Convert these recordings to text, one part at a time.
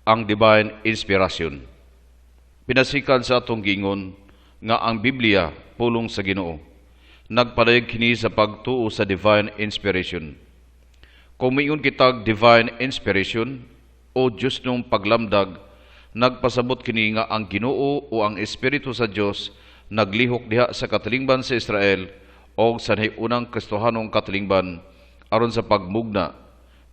ang divine inspiration. Pinasikan sa atong gingon nga ang Biblia pulong sa Ginoo. Nagpadayag kini sa pagtuo sa divine inspiration. Kung miingon kitag divine inspiration o Diyos nung paglamdag, nagpasabot kini nga ang Ginoo o ang Espiritu sa Dios naglihok diha sa katilingban sa Israel o sa unang Kristohanong katilingban aron sa pagmugna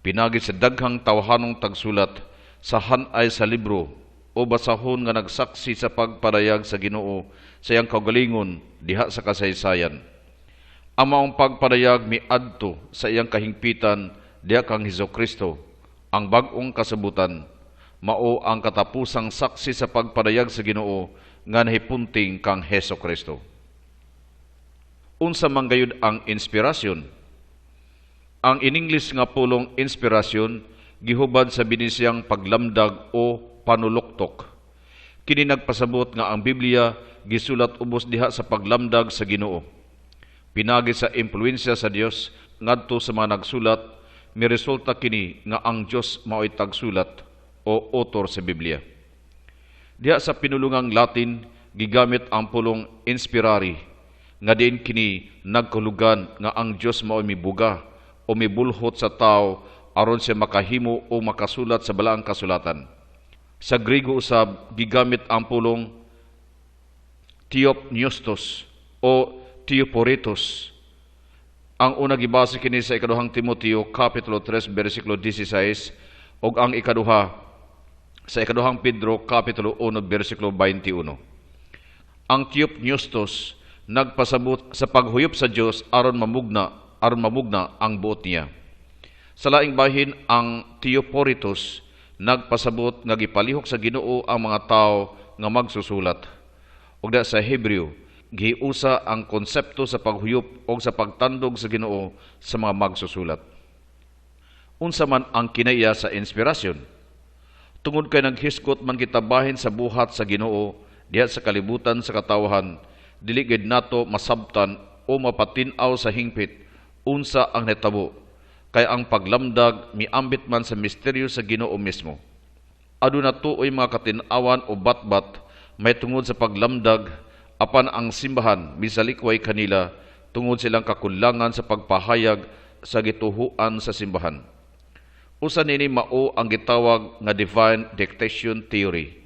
pinagi sa daghang tawhanong tagsulat sa hanay sa libro o basahon nga nagsaksi sa pagpadayag sa Ginoo sa iyang kaugalingon diha sa kasaysayan. Ang maong pagpadayag miadto sa iyang kahingpitan diha kang Hesukristo, ang bag-ong kasabutan, mao ang katapusang saksi sa pagpadayag sa Ginoo nga nahipunting kang Hesukristo. Unsa man gayud ang inspirasyon? Ang in English nga pulong inspirasyon gihubad sa binisyang paglamdag o panuluktok. Kini nagpasabot nga ang Biblia gisulat ubos diha sa paglamdag sa Ginoo. Pinagi sa impluwensya sa Dios ngadto sa mga nagsulat, miresulta kini nga ang Dios mao'y tagsulat o author sa Biblia. Diha sa pinulungang Latin gigamit ang pulong inspirari nga diin kini nagkahulugan nga ang Dios mao'y mibuga o mibulhot sa tao aron siya makahimo o makasulat sa balaang kasulatan. Sa Griego usab gigamit ang pulong theopneustos o theoporetos. Ang una gibase kini sa ikaduhang Timoteo kapitulo 3 bersikulo 16 ug ang ikaduha sa ikaduhang Pedro kapitulo 1 bersikulo 21. Ang theopneustos nagpasabot sa paghuyop sa Dios aron mamugna ang buot niya. Sa laing bahin ang theoporetos nagpasabot nga gipalihok sa Ginoo ang mga tao nga magsusulat. Ug sa Hebreo giusa ang konsepto sa paghuyop o sa pagtandog sa Ginoo sa mga magsusulat. Unsa man ang kinaiya sa inspirasyon? Tungod kay naghiskot man kita bahin sa buhat sa Ginoo diha sa kalibutan sa katawhan, dili gid nato masabtan o mapatinaw sa hingpit unsa ang nahitabo, kay ang paglamdag miambit man sa misteryo sa Ginoo mismo. Aduna tuoy mga katin-awan o batbat may tungod sa paglamdag, apan ang simbahan misalikway kanila tungod silang kakulangan sa pagpahayag sa gituhuan sa simbahan. Usa nini mao ang gitawag nga divine dictation theory.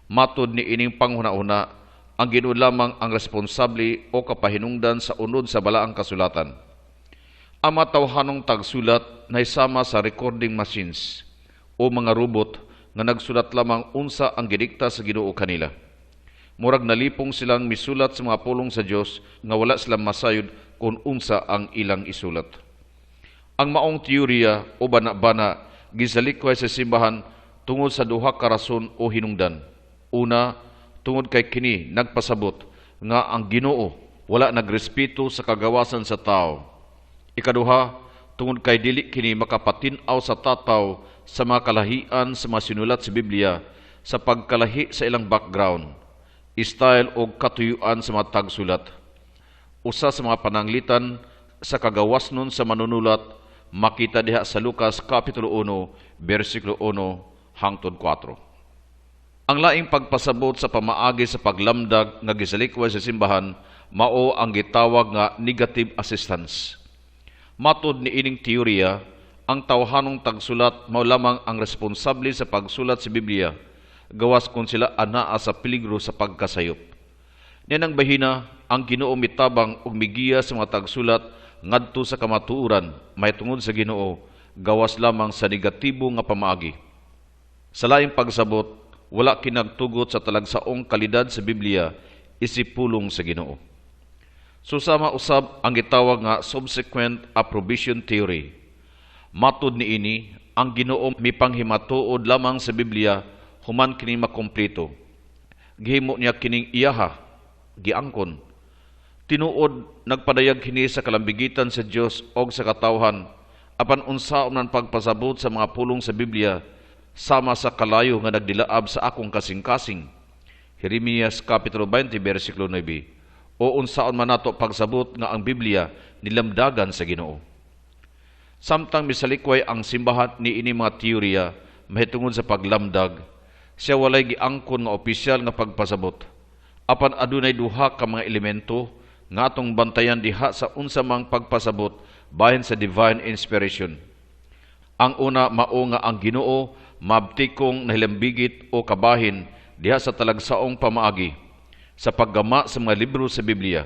Matud ni ining panghuna-una, ang Ginoo lamang ang responsable o kapahinungdan sa unod sa balaang kasulatan. Ang matawhanong tagsulat na isama sa recording machines o mga robot nga nagsulat lamang unsa ang gidikta sa Ginoo kanila. Murag nalipong silang misulat sa mga pulong sa Dios nga wala silang masayod kung unsa ang ilang isulat. Ang maong teorya o bana-bana gisalikway sa simbahan tungod sa duha ka rason o hinungdan. Una, tungod kay kini nagpasabot nga ang Ginoo wala nagrespeto sa kagawasan sa tao. Ikaduha, tungod kay dili kini makapatinaw sa tataw sa mga kalahian sa mga sinulat sa Biblia sa pagkalahi sa ilang background, style o katuyuan sa mga tagsulat. Usa sa mga pananglitan sa kagawasnon sa manunulat makita diha sa Lucas kapitulo 1 bersikulo 1 hangtod 4. Ang laing pagpasabot sa pamaagi sa paglamdag nga gisalikway sa simbahan mao ang gitawag nga negative assistance. Matud ni ining teorya, ang tawhanong tagsulat mao lamang ang responsable sa pagsulat sa Biblia, gawas kung sila anaa sa peligro sa pagkasayop. Nianang bahina, ang Ginoo mitabang ug migiya sa mga tagsulat ngadto sa kamatuoran may tungod sa Ginoo, gawas lamang sa negatibo nga pamaagi. Sa laing pagsabot, wala kinagtugot sa talagsaong kalidad sa Biblia isip pulong sa Ginoo. Susama usab ang gitawag nga subsequent approbation theory. Matud ni ini, ang Ginoo mipanghimatuod lamang sa Biblia human kini makumpleto. Gihimo niya kining iyaha, giangkon. Tinuod nagpadayag kini sa kalambigitan sa Dios og sa katawhan, apan unsaon man pagpasabot sa mga pulong sa Biblia sama sa kalayo nga nagdilaab sa akong kasing-kasing. Jeremias kapitulo 20 bersikulo 9. O unsaon man nato pagsabot nga ang Biblia nilamdagan sa Ginoo. Samtang misalikway ang simbahan ni ini mga teorya, mahitungod sa paglamdag, siya walay giangkon nga opisyal nga pagpasabot. Apan adunay duha ka mga elemento nga atong bantayan diha sa unsa mang pagpasabot bahin sa divine inspiration. Ang una mao nga ang Ginoo mabtikong nahilambigit o kabahin diha sa talagsaong pamaagi sa paggama sa mga libro sa Biblia.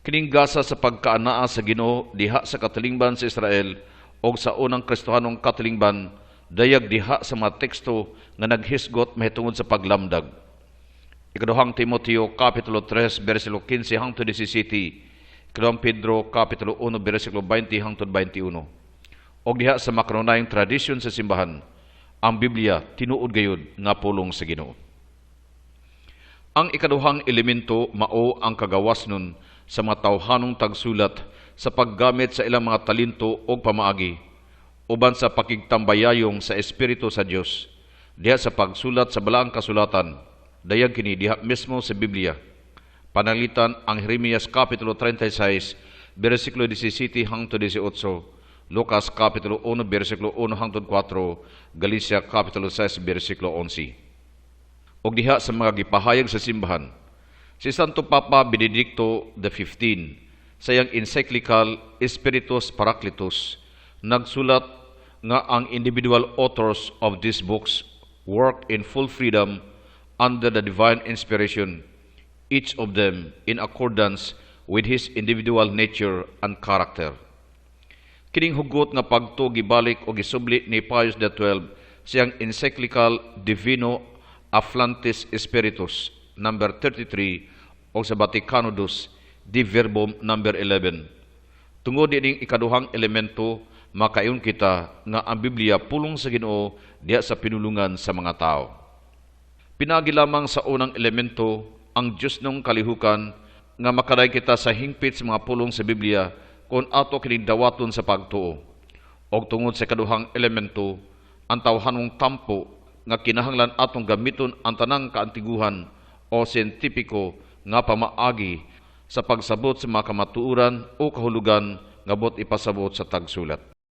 Kining gasa sa pagkaanaa sa Ginoo diha sa katilingban sa Israel o sa unang Kristohanong katilingban dayag diha sa mga teksto nga naghisgot mahitungod sa paglamdag. Ikaduhang Timoteo Kapitulo 3, versikulo 15 hangtod 17, Ikaduhang Pedro Kapitulo 1, versikulo 20 hangtod 21. O diha sa makanunayang tradisyon sa simbahan, ang Biblia tinuod gayud nga pulong sa Ginoo. Ang ikaduhang elemento mao ang kagawasnon sa mga tawhanong tagsulat sa paggamit sa ilang mga talento o pamaagi, uban sa pakigtambayayong sa Espiritu sa Dios diha sa pagsulat sa balaang kasulatan, dayag kini diha mismo sa Biblia. Pananglitan ang Jeremias Kapitulo 36, versikulo 17 hangtod 18, Lucas Kapitulo 1, versikulo 1 hangtod 4, Galatia Kapitulo 6, versikulo 11. O diha sa mga gipahayag sa simbahan, si Santo Papa Benedicto XV sa iyang encyclical Spiritus Paracletus nagsulat nga ang individual authors of these books work in full freedom under the divine inspiration, each of them in accordance with his individual nature and character. Kining hugot nga pagtuo gibalik o gisubli ni Pius XII siyang encyclical Divino Afflantis Spiritus number 33 o sa Vaticano II Di Verbum number 11. Tungod dining ikaduhang elemento, makayon kita nga ang Biblia pulong sa Ginoo diha sa pinulungan sa mga tao. Pinagi lamang sa unang elemento ang Dios nung kalihukan nga makaday kita sa hingpit sa mga pulong sa Biblia kung ato kining dawaton sa pagtuo. Og tungod sa kaduhang elemento, ang tawhanong tampo nga kinahanglan atong gamiton ang tanang kaantiguhan o siyentipiko nga pamaagi sa pagsabot sa mga kamatuoran o kahulugan nga bot ipasabot sa tagsulat.